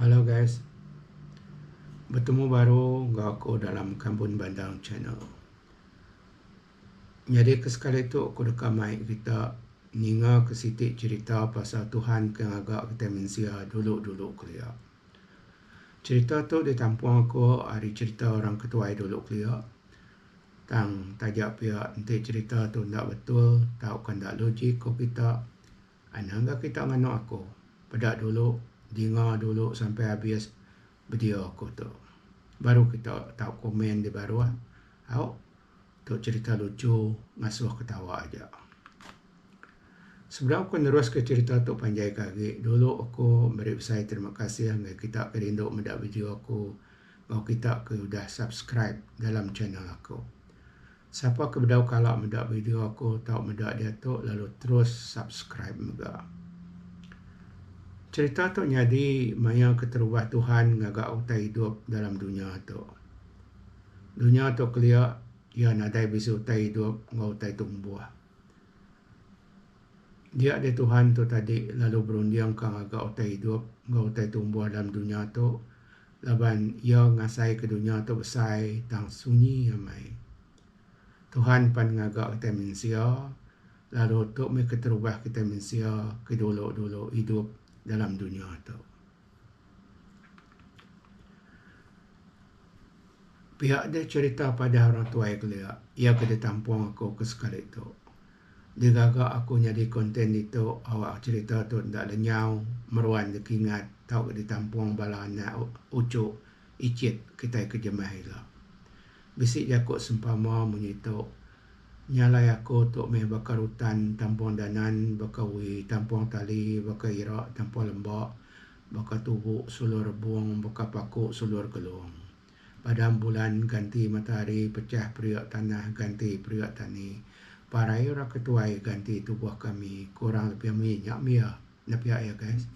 Halo guys, bertemu baru dengan aku dalam Kampung Bandang channel. Jadi kesekali itu aku dekat mic kita ninga ke sitik cerita pasal Tuhan yang agak kita mensia dulu kelia. Cerita tu ditampung aku hari cerita orang ketuai dulu kelia. Tang tajak pihak nanti cerita tu tak betul, tahu kan tak logik ko kita. Anangga kita ngano aku. Pada dulu, dengar dulu sampai habis video aku tu. Baru kita tahu komen di baru lah. Tahu tu cerita lucu, ngasuh ketawa aja. Sebelum aku nerus ke cerita tu panjai kaki, dulu aku beri saya terima kasih ngai kita kerinduk mendak video aku. Ngau kita ke udah subscribe dalam channel aku. Siapa ke bedau kalak mendak video aku, tahu mendak dia tu lalu terus subscribe juga. Cerita tu nyadi maya keterubah Tuhan ngagak utai hidup dalam dunia tu. Dunia tu kelia ya nadai bisa utai hidup ngau utai tumbuh. Dia ada Tuhan tu tadi lalu berundiang kang agak utai hidup ngau utai tumbuh dalam dunia tu. Laban ia ngasai ke dunia tu besai tang sunyi amai. Tuhan pan ngagak kita mensia lalu tu me keterubah kita mensia ke dulu hidup dalam dunia tu. Pihak dia cerita pada orang tua kelia, ia kena tampung aku ke sekali tu. Dia gagak aku jadi konten itu, awak cerita tu tak lenyau, meruan dia ingat, tahu ditampung bala anak ucuk, icit kita kejemah lah. Bisik dia aku sempama menyitu, nyalai aku tu meh bakar hutan, tampung danan, bakar wi, tampung tali, bakar irak, tampung lembak, bakar tubuk, sulur rebung, bakar pakuk, sulur gelung. Pada bulan ganti matahari, pecah periuk tanah, ganti periuk tani. Para ira ketuai ganti tubuh kami, kurang lebih minyak mia. Napiak ya guys.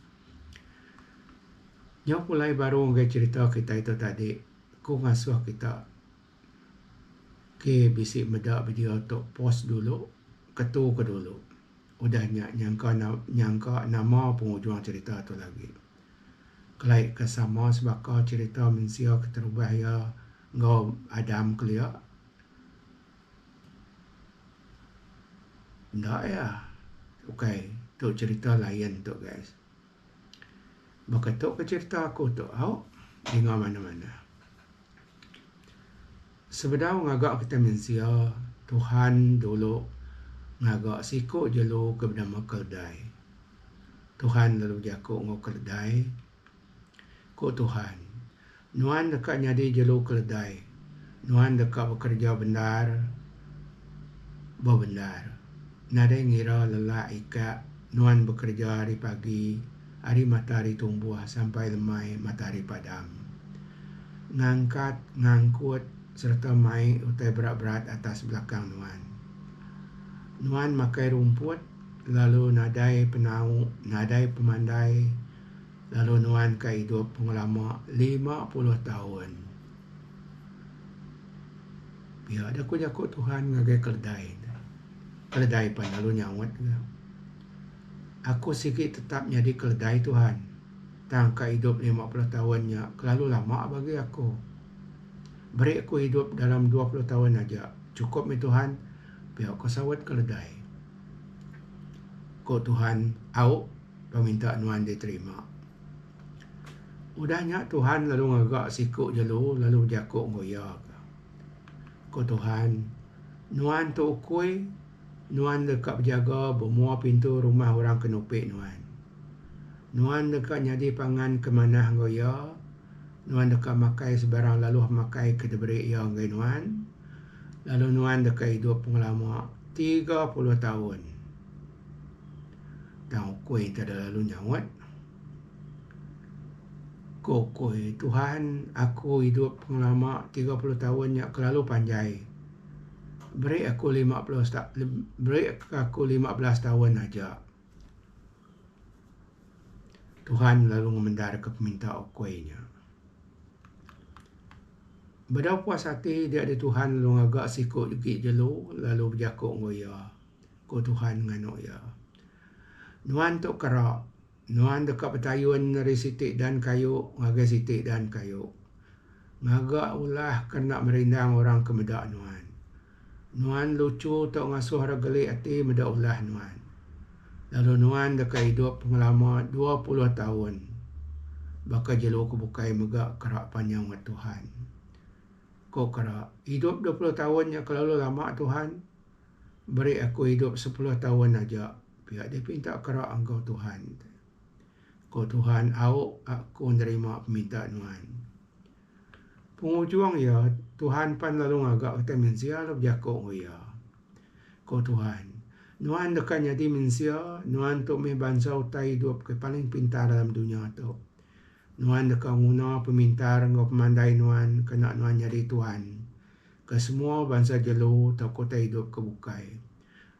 Nyok mulai baru ngai cerita kita itu tadi, ku ngasuh kita ke bisik medak video tu post dulu, ketu ke dulu. Udah nyangka nama penghujung cerita tu lagi. Kelai kesama sebaka cerita mensia keterubah ya ngau Adam kelia. Ndak ya. Okay, tu cerita lain tu guys. Beketuk ke cerita aku tu, dengar mana-mana. Sebenarnya ngagak kita mensia Tuhan dulu ngagak sikuk jelu ke bernama keldai. Tuhan lalu jakuk ngau keldai. Ko Tuhan. Nuan dekat nyadi jelu keldai. Nuan dekat bekerja benar. Berbendar. Nadai ngira lelak ikat. Nuan bekerja hari pagi. Hari matahari tumbuh sampai lemai matahari padam. Ngangkat, ngangkut serta mai utai berat-berat atas belakang Nuan. Nuan makai rumput. Lalu nadai penau, nadai pemandai. Lalu Nuan ke hidup pengalaman 50 tahun. Biar ada ku jakut Tuhan ngagai keledai. Keledai pun lalu nyawat. Aku sikit tetap jadi keledai Tuhan. Tang ke hidup 50 tahunnya. Kelalu lama bagi aku. Beri aku hidup dalam 20 tahun aja. Cukup mi Tuhan. Biar aku sawat keledai. Ko Tuhan au peminta Nuan diterima. Udahnya Tuhan lalu ngagak sikuk jelu lalu jakuk ngoyak. Ko Tuhan, Nuan tu ukui, Nuan dekat berjaga bermua pintu rumah orang kenupik Nuan. Nuan dekat nyadi pangan ke mana ngoyak. Nuan dekat makai sebarang lalu makai ke deberi ia ngai Nuan. Lalu Nuan dekat hidup pengalaman 30 tahun. Dan ukui tak ada lalu nyawat. Kokoi Tuhan, aku hidup pengalaman 30 tahun yang kelalu panjai. Beri aku 15 tahun aja. Tuhan lalu memendar ke peminta okoinya. Berdau puas hati dia ada Tuhan lalu agak sikut gigit jelu lalu berjakuk ngoya. Ko Tuhan ngano ya. Nuan tu kerak Nuan dekat petayun dari sitik dan kayu, ngagai sitik dan kayu. Ngagak ulah kena merindang orang kemedak nuan. Nuan lucu tok ngasuh regelik hati medak ulah nuan. Lalu nuan dekat hidup pengalaman 20 tahun. Bakal jelu aku bukai megak kerak panjang wa Tuhan. Kau kerak hidup 20 tahun yang kelalu lama Tuhan. Beri aku hidup 10 tahun aja. Pihak dia pinta kerak engkau Tuhan. Kau Tuhan, aku nerima permintaan Tuhan. Pengujung ya, Tuhan pan lalu ngagak kata mensia lo berjakok ya. Kau Tuhan, Tuhan dekat jadi mensia, Tuhan tu me bangsa utai hidup ke paling pintar dalam dunia tu. Tuhan dekat guna pemintar ngau pemandai Tuhan, kena Tuhan jadi Tuhan. Ke semua bangsa jelu tak kota hidup kebukai.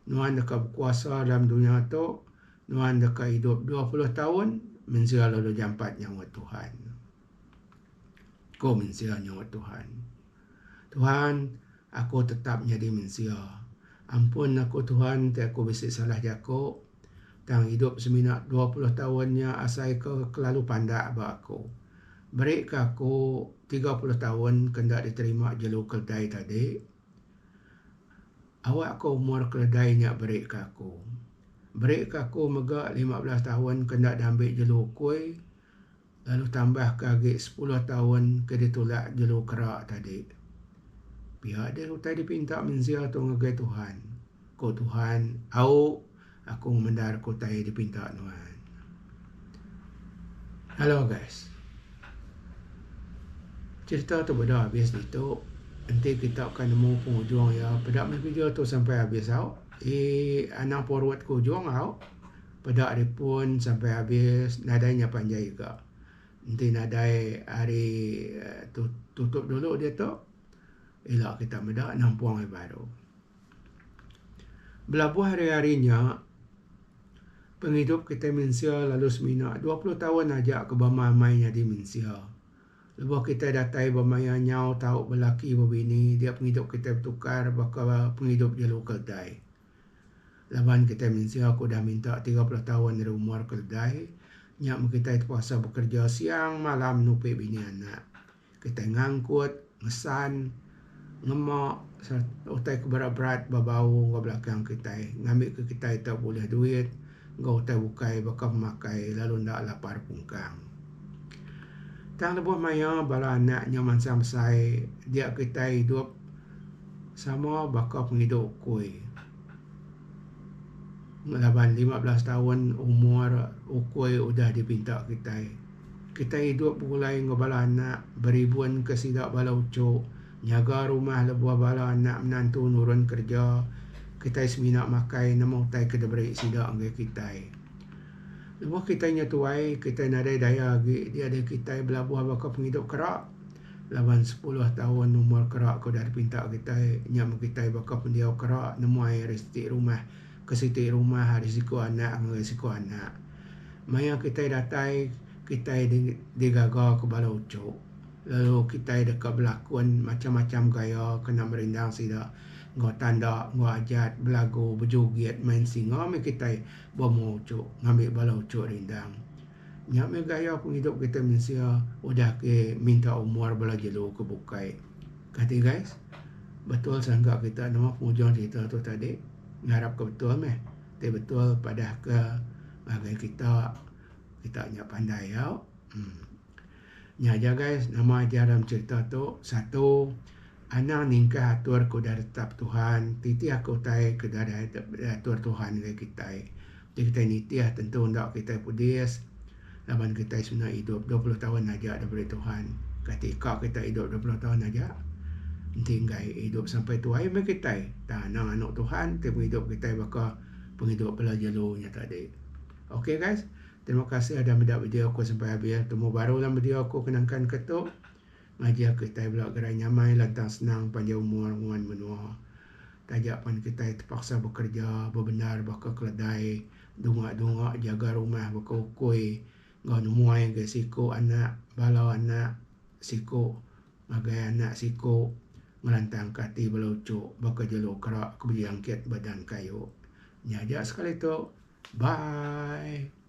Tuhan dekat berkuasa dalam dunia tu, Tuhan dekat hidup 20 tahun, mensia lalu jampat nyawa Tuhan. Kau mensia nyawa Tuhan. Tuhan, aku tetap jadi mensia. Ampun aku Tuhan, tak aku bisik salah jako. Tang hidup seminak 20 tahunnya asai ke kelalu pandak ba aku. Beri ke aku 30 tahun kendak diterima jelu keledai tadi. Awak aku umur keledainya beri ke aku. Beri ke aku megak 15 tahun kendak diambil jelu kuih. Lalu tambah ke lagi 10 tahun ke ditolak jelu kerak tadi. Pihak dia utai dipinta mensia tu ngagai Tuhan. Kau Tuhan, aku mendar ku tai dipinta Tuhan. Halo guys. Cerita tu pada habis itu. Nanti kita akan nemu penghujung ya. Pada video tu sampai habis tau. Anak forward ke hujung tau. Pada hari pun sampai habis. Nadainya panjang juga. Nanti nadai hari tutup dulu dia tu. Elak kita medak nampuang yang baru. Belabuh hari-harinya. Penghidup kita mensia lalu semina. 20 tahun aja ke bamai jadi mensia. Lepas kita datai bamaya nyau tahu berlaki berbini. Dia penghidup kita bertukar. Bakal penghidup je lokal dai. Laban kita mensia aku dah minta 30 tahun dari umur keledai. Nyak kita terpaksa bekerja siang malam nupi bini anak. Kita ngangkut, ngesan, ngemak, utai keberat-berat babau ke belakang kita. Ngambil ke kita tak boleh duit. Ngau utai bukai bakal memakai lalu ndak lapar pungkang. Tang lebuh maya bala anak nyaman samsai dia kita hidup sama bakal penghidup kuih. Laban 15 tahun umur ukui udah dipinta kita. Kita hidup mulai ngebala anak beribuan ke sidak bala ucuk. Nyaga rumah lebuah bala anak menantu nurun kerja. Kita seminak makai nama utai ke deberi sidak anggai kita. Lebuah kita nyatuai, kita nadai daya lagi. Dia ada kita belabuah bakal penghidup kerak. Laban 10 tahun umur kerak kau dah dipinta kita. Nyam kita bakal pendiau kerak. Nemu air restik rumah. Kesitik rumah risiko anak risiko anak. Maya kita datai kita digagal ke bala ucuk. Lalu kita dekat berlakon macam-macam gaya kena merindang sida. Ngau tanda, ngau ajat, belagu, berjoget, main singa me kita bawa ucuk, ngambil bala ucuk rindang. Nyak me gaya penghidup kita mensia udah ke minta umur bala jelu ke bukai. Kata guys, betul sanggak kita nama penghujung cerita tu tadi. Ngarap ke betul meh. Tapi betul pada ke bagai kita hanya pandai ya. Nya aja guys, nama aja dalam cerita tu satu anak ningkah atur ku dari tetap Tuhan, titi aku tai ke dari atur Tuhan ke kita. Jadi kita nitiah tentu ndak kita pudis. Laban kita sebenarnya hidup 20 tahun aja daripada Tuhan. Ketika kita hidup 20 tahun aja tinggal hidup sampai tua yang kita tanang anak Tuhan tapi hidup kita bakal penghidup belajar lunya tadi. Okay guys, terima kasih ada mendapat video aku sampai habis. Temu baru dalam video aku kenangkan ketuk ngajar kita belak gerai nyamai lantang senang panjang umur muan menua. Tajapan kita terpaksa bekerja berbenar bakal keledai dungak-dungak jaga rumah bakal ukui ngau numuai ke siku anak balau anak siku bagai anak siku melantang kati belucuk bakal jelu kerak keberjangkit badan kayu. Nyajak sekali tu. Bye.